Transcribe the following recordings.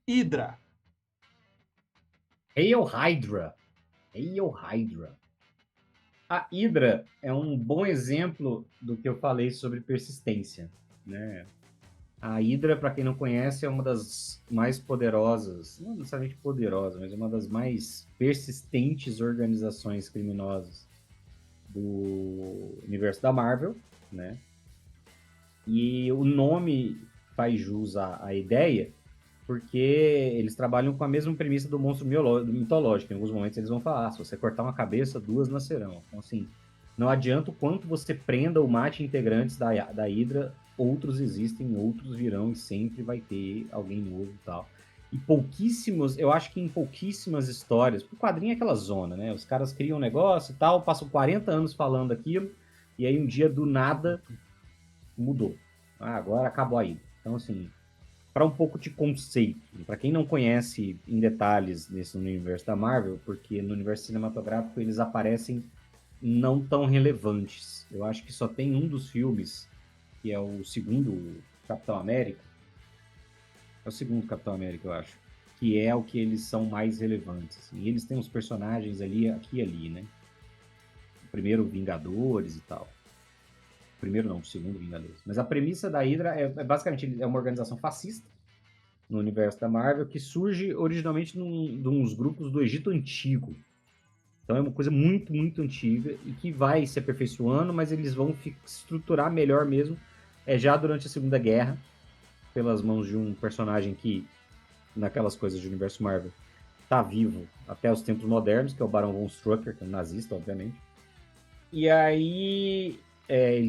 Hydra. Hail Hydra. Hail Hydra. A Hydra é um bom exemplo do que eu falei sobre persistência, né? A Hydra, para quem não conhece, é uma das mais poderosas, não necessariamente poderosa, mas é uma das mais persistentes organizações criminosas do universo da Marvel, né? E o nome faz jus à ideia, porque eles trabalham com a mesma premissa do monstro mitológico. Em alguns momentos eles vão falar: se você cortar uma cabeça, duas nascerão. Então, assim, não adianta o quanto você prenda ou mate integrantes da Hydra, outros existem, outros virão e sempre vai ter alguém novo e tal. E pouquíssimos, eu acho que em pouquíssimas histórias, o quadrinho é aquela zona, né? Os caras criam um negócio e tal, passam 40 anos falando aquilo, e aí um dia do nada mudou. Ah, agora acabou aí. Então, assim, para um pouco de conceito, para quem não conhece em detalhes nesse universo da Marvel, porque no universo cinematográfico eles aparecem não tão relevantes. Eu acho que só tem um dos filmes, que é o segundo Capitão América. É o segundo Capitão América, eu acho. Que é o que eles são mais relevantes. Assim. E eles têm os personagens ali, aqui e ali, né? O primeiro Vingadores e tal. O primeiro não, o segundo Vingadores. Mas a premissa da Hydra é basicamente é uma organização fascista no universo da Marvel, que surge originalmente de uns grupos do Egito Antigo. Então é uma coisa muito, muito antiga e que vai se aperfeiçoando, mas eles vão se estruturar melhor mesmo já durante a Segunda Guerra, pelas mãos de um personagem que, naquelas coisas de universo Marvel, tá vivo até os tempos modernos, que é o Barão von Strucker, que é um nazista, obviamente. E aí,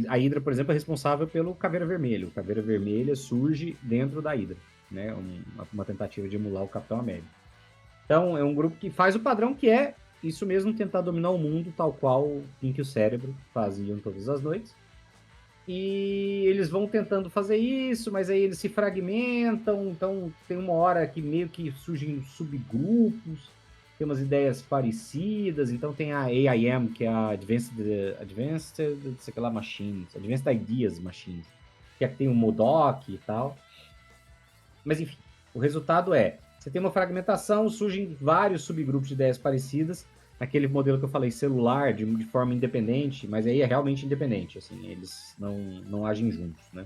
a Hydra, por exemplo, é responsável pelo Caveira Vermelha. O Caveira Vermelha surge dentro da Hydra, né? Uma tentativa de emular o Capitão América. Então, é um grupo que faz o padrão que é isso mesmo, tentar dominar o mundo, tal qual o Pink e o Cérebro faziam todas as noites. E eles vão tentando fazer isso, mas aí eles se fragmentam, então tem uma hora que meio que surgem subgrupos, tem umas ideias parecidas, então tem a AIM, que é a Advanced sei lá, Machines, Advanced Ideas Machines, que é que tem o MODOK e tal. Mas enfim, o resultado é, você tem uma fragmentação, surgem vários subgrupos de ideias parecidas, aquele modelo que eu falei, celular, de forma independente, mas aí é realmente independente, assim, eles não agem juntos, né?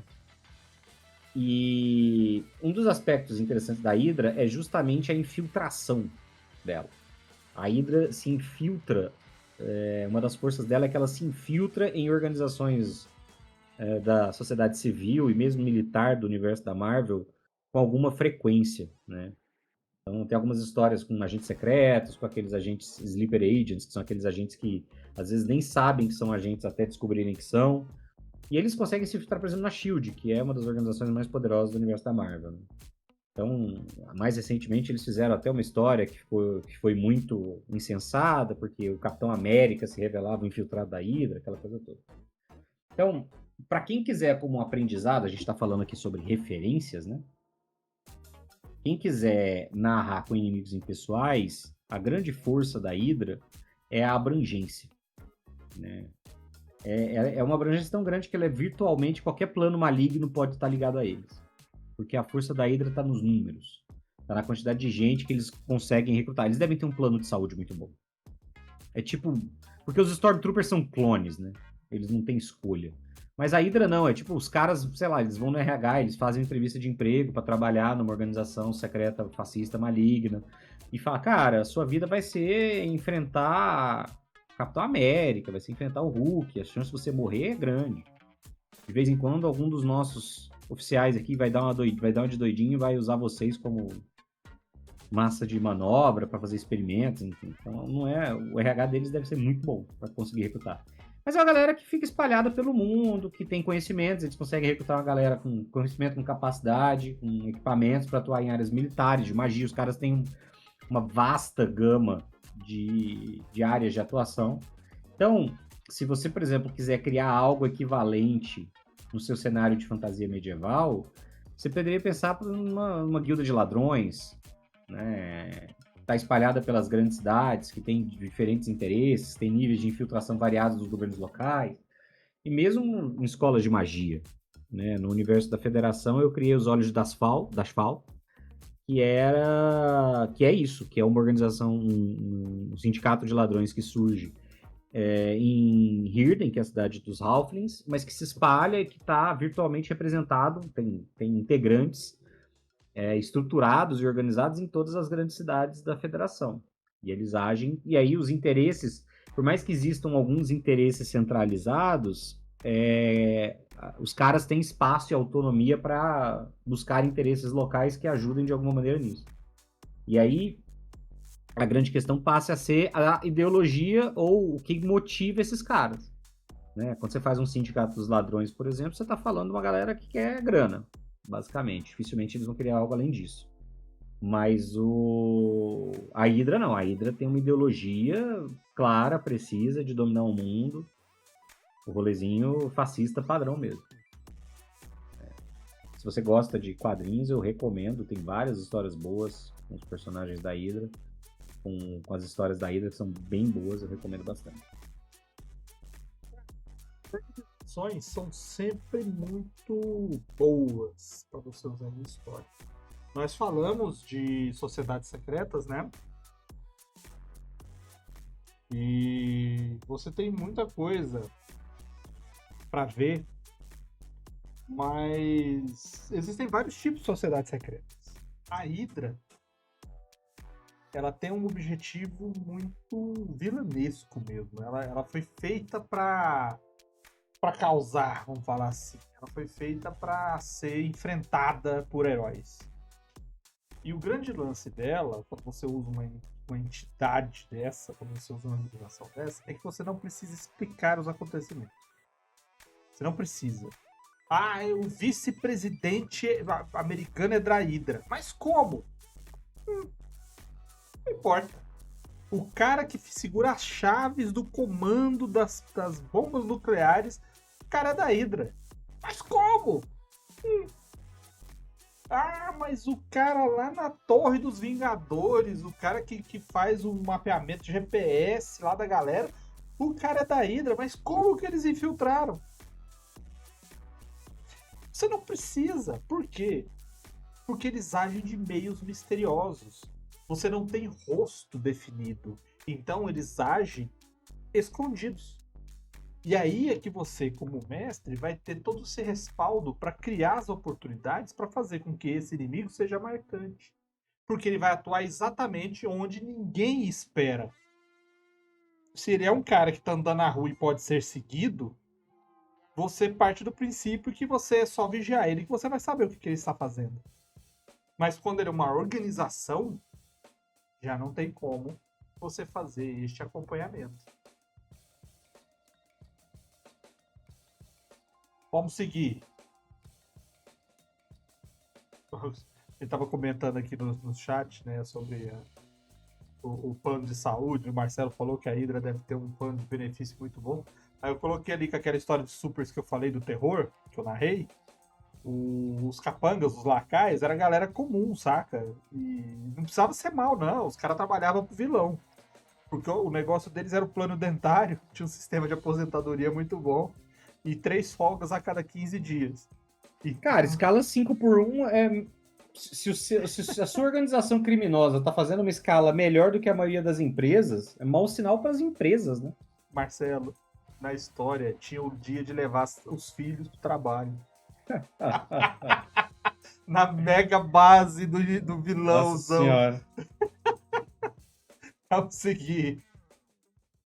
E um dos aspectos interessantes da Hydra é justamente a infiltração dela. A Hydra se infiltra, uma das forças dela é que ela se infiltra em organizações da sociedade civil e mesmo militar do universo da Marvel com alguma frequência, né? Então, tem algumas histórias com agentes secretos, com aqueles agentes sleeper agents, que são aqueles agentes que às vezes nem sabem que são agentes até descobrirem que são. E eles conseguem se infiltrar, por exemplo, na SHIELD, que é uma das organizações mais poderosas do universo da Marvel. Né? Então, mais recentemente, eles fizeram até uma história que foi muito insensada, porque o Capitão América se revelava o infiltrado da Hydra, aquela coisa toda. Então, para quem quiser como um aprendizado, a gente está falando aqui sobre referências, né? Quem quiser narrar com inimigos impessoais, a grande força da Hydra é a abrangência. Né? É uma abrangência tão grande que ela é virtualmente qualquer plano maligno pode estar ligado a eles. Porque a força da Hydra está nos números. Está na quantidade de gente que eles conseguem recrutar. Eles devem ter um plano de saúde muito bom. É tipo. Porque os Stormtroopers são clones, né? Eles não têm escolha. Mas a Hydra não, é tipo, os caras, sei lá, eles vão no RH, eles fazem entrevista de emprego para trabalhar numa organização secreta, fascista, maligna. E fala, cara, a sua vida vai ser enfrentar Capitão América, vai ser enfrentar o Hulk, a chance de você morrer é grande. De vez em quando, algum dos nossos oficiais aqui vai dar uma de doidinho e vai usar vocês como massa de manobra para fazer experimentos, enfim. Então, não é, o RH deles deve ser muito bom para conseguir recrutar. Mas é uma galera que fica espalhada pelo mundo, que tem conhecimentos, eles conseguem recrutar uma galera com conhecimento, com capacidade, com equipamentos para atuar em áreas militares, de magia. Os caras têm uma vasta gama de áreas de atuação. Então, se você, por exemplo, quiser criar algo equivalente no seu cenário de fantasia medieval, você poderia pensar por uma guilda de ladrões, né? Está espalhada pelas grandes cidades, que tem diferentes interesses, tem níveis de infiltração variados dos governos locais, e mesmo em escolas de magia. Né? No universo da Federação, eu criei os Olhos das Fal, que é isso, que é uma organização, um sindicato de ladrões que surge em Hirden, que é a cidade dos Halflings, mas que se espalha e que está virtualmente representado, tem integrantes estruturados e organizados em todas as grandes cidades da federação. E eles agem, e aí os interesses, por mais que existam alguns interesses centralizados, os caras têm espaço e autonomia para buscar interesses locais que ajudem de alguma maneira nisso. E aí a grande questão passa a ser a ideologia ou o que motiva esses caras. Né? Quando você faz um sindicato dos ladrões, por exemplo, você está falando de uma galera que quer grana, basicamente. Dificilmente eles vão criar algo além disso. Mas a Hydra não. A Hydra tem uma ideologia clara, precisa, de dominar o mundo. O rolezinho fascista padrão mesmo. Se você gosta de quadrinhos, eu recomendo. Tem várias histórias boas com os personagens da Hydra. Com as histórias da Hydra, que são bem boas, eu recomendo bastante. As são sempre muito boas para você usar em história. Nós falamos de sociedades secretas, né? E você tem muita coisa para ver, mas existem vários tipos de sociedades secretas. A Hydra, ela tem um objetivo muito vilanesco mesmo. Ela foi feita para causar, vamos falar assim. Ela foi feita para ser enfrentada por heróis. E o grande lance dela, quando você usa uma entidade dessa, quando você usa uma organização dessa, é que você não precisa explicar os acontecimentos. Você não precisa. O vice-presidente americano é da Hydra. Mas como? Não importa. O cara que segura as chaves do comando das bombas nucleares, o cara é da Hydra. Mas como? Mas o cara lá na Torre dos Vingadores, o cara que faz o mapeamento de GPS lá da galera, o cara é da Hydra. Mas como que eles infiltraram? Você não precisa. Por quê? Porque eles agem de meios misteriosos. Você não tem rosto definido. Então eles agem escondidos. E aí é que você, como mestre, vai ter todo esse respaldo para criar as oportunidades para fazer com que esse inimigo seja marcante. Porque ele vai atuar exatamente onde ninguém espera. Se ele é um cara que está andando na rua e pode ser seguido, você parte do princípio que você é só vigiar ele, que você vai saber o que ele está fazendo. Mas quando ele é uma organização, já não tem como você fazer este acompanhamento. Vamos seguir. Ele estava comentando aqui no chat, né, sobre o plano de saúde. O Marcelo falou que a Hydra deve ter um plano de benefício muito bom. Aí eu coloquei ali com aquela história de supers que eu falei do terror, que eu narrei. Os capangas, os lacaios, era galera comum, saca? E não precisava ser mal, não. Os caras trabalhavam pro vilão. Porque o negócio deles era o plano dentário, tinha um sistema de aposentadoria muito bom. E 3 folgas a cada 15 dias. Cara, escala 5x1 se a sua organização criminosa tá fazendo uma escala melhor do que a maioria das empresas, é mau sinal para as empresas, né? Marcelo, na história, tinha o dia de levar os filhos pro trabalho. Na mega base do vilãozão. Nossa senhora. Vamos seguir.